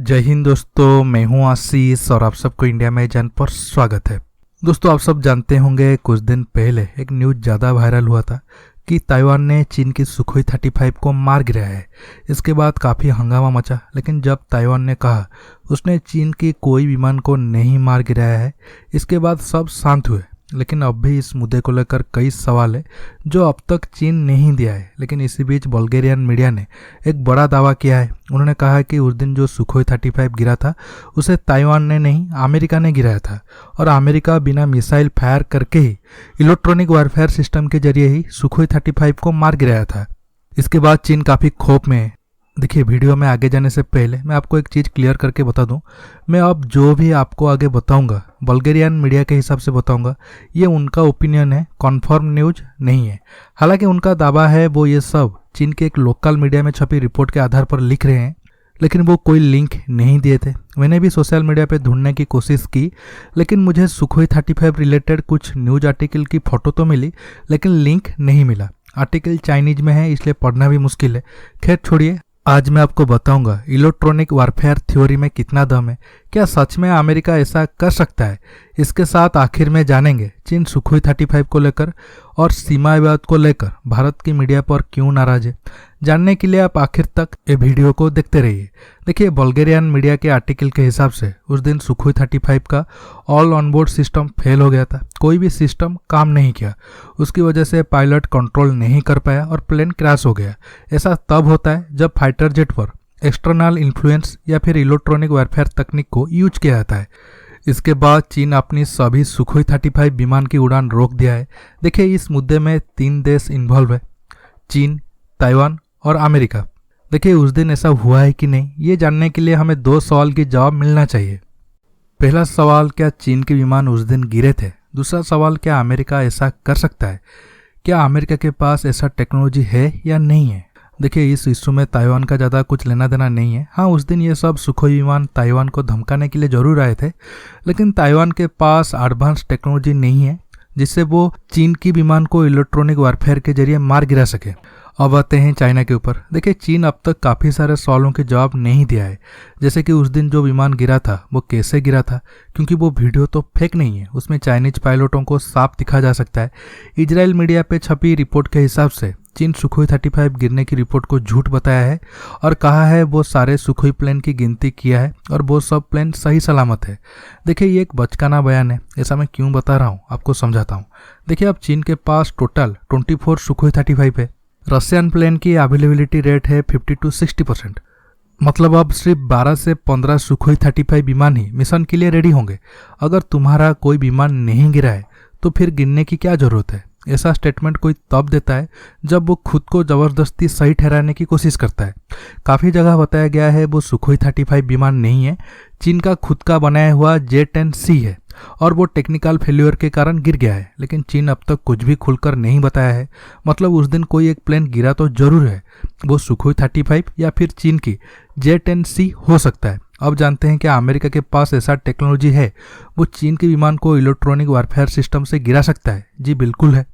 जय हिंद दोस्तों, मैं हूं आशीष और आप सबको इंडिया में जान पर स्वागत है। दोस्तों, आप सब जानते होंगे कुछ दिन पहले एक न्यूज़ ज़्यादा वायरल हुआ था कि ताइवान ने चीन की सुखोई 35 को मार गिराया है। इसके बाद काफ़ी हंगामा मचा, लेकिन जब ताइवान ने कहा उसने चीन की कोई विमान को नहीं मार गिराया है, इसके बाद सब शांत हुए। लेकिन अब भी इस मुद्दे को लेकर कई सवाल है जो अब तक चीन नहीं दिया है। लेकिन इसी बीच बल्गेरियन मीडिया ने एक बड़ा दावा किया है। उन्होंने कहा है कि उस दिन जो सुखोई 35 गिरा था उसे ताइवान ने नहीं, अमेरिका ने गिराया था, और अमेरिका बिना मिसाइल फायर करके ही इलेक्ट्रॉनिक वारफेयर सिस्टम के जरिए ही सुखोई 35 को मार गिराया था। इसके बाद चीन काफ़ी खौफ में है। देखिए, वीडियो में आगे जाने से पहले मैं आपको एक चीज़ क्लियर करके बता दूं। मैं अब जो भी आपको आगे बताऊंगा बल्गेरियन मीडिया के हिसाब से बताऊंगा। ये उनका ओपिनियन है, कन्फर्म न्यूज नहीं है। हालांकि उनका दावा है वो ये सब चीन के एक लोकल मीडिया में छपी रिपोर्ट के आधार पर लिख रहे हैं, लेकिन वो कोई लिंक नहीं दिए थे। मैंने भी सोशल मीडिया पे ढूंढने की कोशिश की, लेकिन मुझे सुखोई 35 रिलेटेड कुछ न्यूज आर्टिकल की फ़ोटो तो मिली, लेकिन लिंक नहीं मिला। आर्टिकल चाइनीज में है, इसलिए पढ़ना भी मुश्किल है। खैर छोड़िए, आज मैं आपको बताऊंगा इलेक्ट्रॉनिक वारफेयर थ्योरी में कितना दम है। क्या सच में अमेरिका ऐसा कर सकता है? इसके साथ आखिर में जानेंगे चीन सुखोई 35 को लेकर और सीमा विवाद को लेकर भारत की मीडिया पर क्यों नाराज है। जानने के लिए आप आखिर तक ये वीडियो को देखते रहिए। देखिए, बल्गेरियन मीडिया के आर्टिकल के हिसाब से उस दिन सुखोई 35 का ऑल ऑनबोर्ड सिस्टम फेल हो गया था। कोई भी सिस्टम काम नहीं किया। उसकी वजह से पायलट कंट्रोल नहीं कर पाया और प्लेन क्रैश हो गया। ऐसा तब होता है जब फाइटर जेट पर एक्सटर्नल इन्फ्लुएंस या फिर इलेक्ट्रॉनिक वारफेयर तकनीक को यूज किया जाता है। इसके बाद चीन अपनी सभी सुखोई 35 विमान की उड़ान रोक दिया है। देखिए, इस मुद्दे में 3 देश इन्वॉल्व है, चीन, ताइवान और अमेरिका। देखिए, उस दिन ऐसा हुआ है कि नहीं, ये जानने के लिए हमें 2 सवाल की जवाब मिलना चाहिए। पहला सवाल, क्या चीन के विमान उस दिन गिरे थे? दूसरा सवाल, क्या अमेरिका ऐसा कर सकता है? क्या अमेरिका के पास ऐसा टेक्नोलॉजी है या नहीं है? देखिए, इस इशू में ताइवान का ज़्यादा कुछ लेना देना नहीं है। हाँ, उस दिन ये सब सुखोई विमान ताइवान को धमकाने के लिए जरूर आए थे, लेकिन ताइवान के पास एडवांस टेक्नोलॉजी नहीं है जिससे वो चीन की विमान को इलेक्ट्रॉनिक वारफेयर के जरिए मार गिरा सके। अब आते हैं चाइना के ऊपर। देखिए, चीन अब तक काफ़ी सारे सवालों के जवाब नहीं दिया है, जैसे कि उस दिन जो विमान गिरा था वो कैसे गिरा था, क्योंकि वो वीडियो तो फेक नहीं है, उसमें चाइनीज पायलटों को साफ दिखा जा सकता है। इजराइल मीडिया पे छपी रिपोर्ट के हिसाब से चीन सुखोई 35 गिरने की रिपोर्ट को झूठ बताया है और कहा है वो सारे सुखोई प्लेन की गिनती किया है और वो सब प्लेन सही सलामत है। देखिए, ये एक बचकाना बयान है। ऐसा मैं क्यों बता रहा हूँ आपको समझाता हूँ। देखिए, अब चीन के पास टोटल 24 सुखोई 35 है। रशियन प्लेन की अवेलेबिलिटी रेट है 50 to 60%। मतलब अब सिर्फ 12 से 15 सुखोई 35 विमान ही मिशन के लिए रेडी होंगे। अगर तुम्हारा कोई विमान नहीं गिरा है तो फिर गिनने की क्या जरूरत है? ऐसा स्टेटमेंट कोई तब देता है जब वो खुद को ज़बरदस्ती सही ठहराने की कोशिश करता है। काफ़ी जगह बताया गया है वो सुखोई 35 विमान नहीं है, चीन का खुद का बनाया हुआ J-10C है और वो टेक्निकल फेल्यूर के कारण गिर गया है। लेकिन चीन अब तक कुछ भी खुलकर नहीं बताया है। मतलब उस दिन कोई एक प्लेन गिरा तो जरूर है, वो सुखोई 35 या फिर चीन की J-10C हो सकता है। अब जानते हैं क्या अमेरिका के पास ऐसा टेक्नोलॉजी है वो चीन के विमान को इलेक्ट्रॉनिक वारफेयर सिस्टम से गिरा सकता है? जी बिल्कुल है।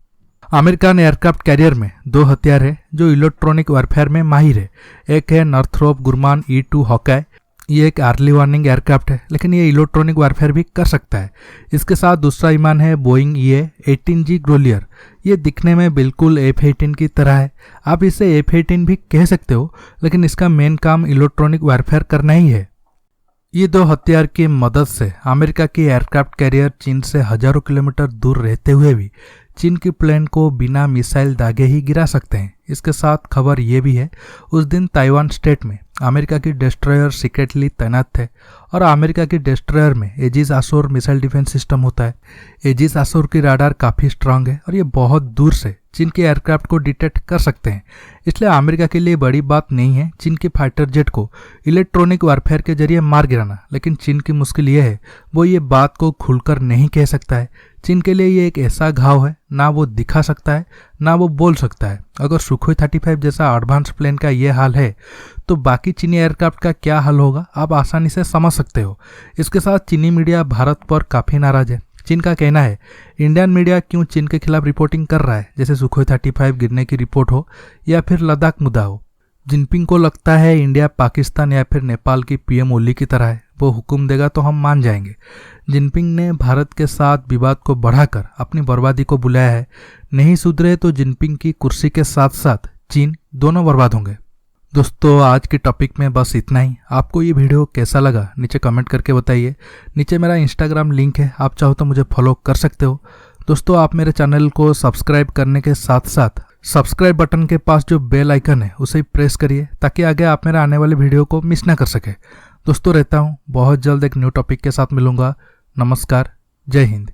अमेरिकन एयरक्राफ्ट कैरियर में 2 हथियार है जो इलेक्ट्रॉनिक वारफेयर में माहिर है। एक है नॉर्थरोप ग्रुमान E-2 हॉकाई। ये एक अर्ली वार्निंग एयरक्राफ्ट है, लेकिन ये इलेक्ट्रॉनिक वारफेयर भी कर सकता है। इसके साथ दूसरा विमान है बोइंग EA-18G ग्रोलियर। ये दिखने में बिल्कुल F-18 की तरह है। आप इसे F-18 भी कह सकते हो, लेकिन इसका मेन काम इलेक्ट्रॉनिक वारफेयर करना ही है। ये 2 हथियार की मदद से अमेरिका की एयरक्राफ्ट कैरियर चीन से हजारों किलोमीटर दूर रहते हुए भी चीन की प्लेन को बिना मिसाइल दागे ही गिरा सकते हैं। इसके साथ खबर ये भी है, उस दिन ताइवान स्टेट में अमेरिका की डिस्ट्रॉयर सीक्रेटली तैनात थे और अमेरिका की डिस्ट्रॉयर में एजिस आशोर मिसाइल डिफेंस सिस्टम होता है। एजिस आशोर की राडार काफ़ी स्ट्रांग है और ये बहुत दूर से चीन के एयरक्राफ्ट को डिटेक्ट कर सकते हैं। इसलिए अमेरिका के लिए बड़ी बात नहीं है चीन के फाइटर जेट को इलेक्ट्रॉनिक वारफेयर के जरिए मार गिराना। लेकिन चीन की मुश्किल ये है वो ये बात को खुलकर नहीं कह सकता है। चीन के लिए ये एक ऐसा घाव है, ना वो दिखा सकता है ना वो बोल सकता है। अगर सुखोई 35 जैसा एडवांस प्लेन का ये हाल है तो बाकी चीनी एयरक्राफ्ट का क्या हाल होगा आप आसानी से समझ सकते हो। इसके साथ चीनी मीडिया भारत पर काफ़ी नाराज है। चीन का कहना है इंडियन मीडिया क्यों चीन के खिलाफ रिपोर्टिंग कर रहा है, जैसे सुखोई 35 गिरने की रिपोर्ट हो या फिर लद्दाख मुद्दा हो। जिनपिंग को लगता है इंडिया पाकिस्तान या फिर नेपाल की पीएम ओली की तरह है, वो हुक्म देगा तो हम मान जाएंगे। जिनपिंग ने भारत के साथ विवाद को बढ़ाकर अपनी बर्बादी को बुलाया है। नहीं सुधरे तो जिनपिंग की कुर्सी के साथ साथ चीन दोनों बर्बाद होंगे। दोस्तों आज के टॉपिक में बस इतना ही। आपको ये वीडियो कैसा लगा नीचे कमेंट करके बताइए। नीचे मेरा इंस्टाग्राम लिंक है, आप चाहो तो मुझे फॉलो कर सकते हो। दोस्तों आप मेरे चैनल को सब्सक्राइब करने के साथ साथ सब्सक्राइब बटन के पास जो बेल आइकन है उसे प्रेस करिए ताकि आगे आप मेरे आने वाले वीडियो को मिस ना कर सके। दोस्तों रहता हूँ, बहुत जल्द एक न्यू टॉपिक के साथ मिलूंगा। नमस्कार, जय हिंद।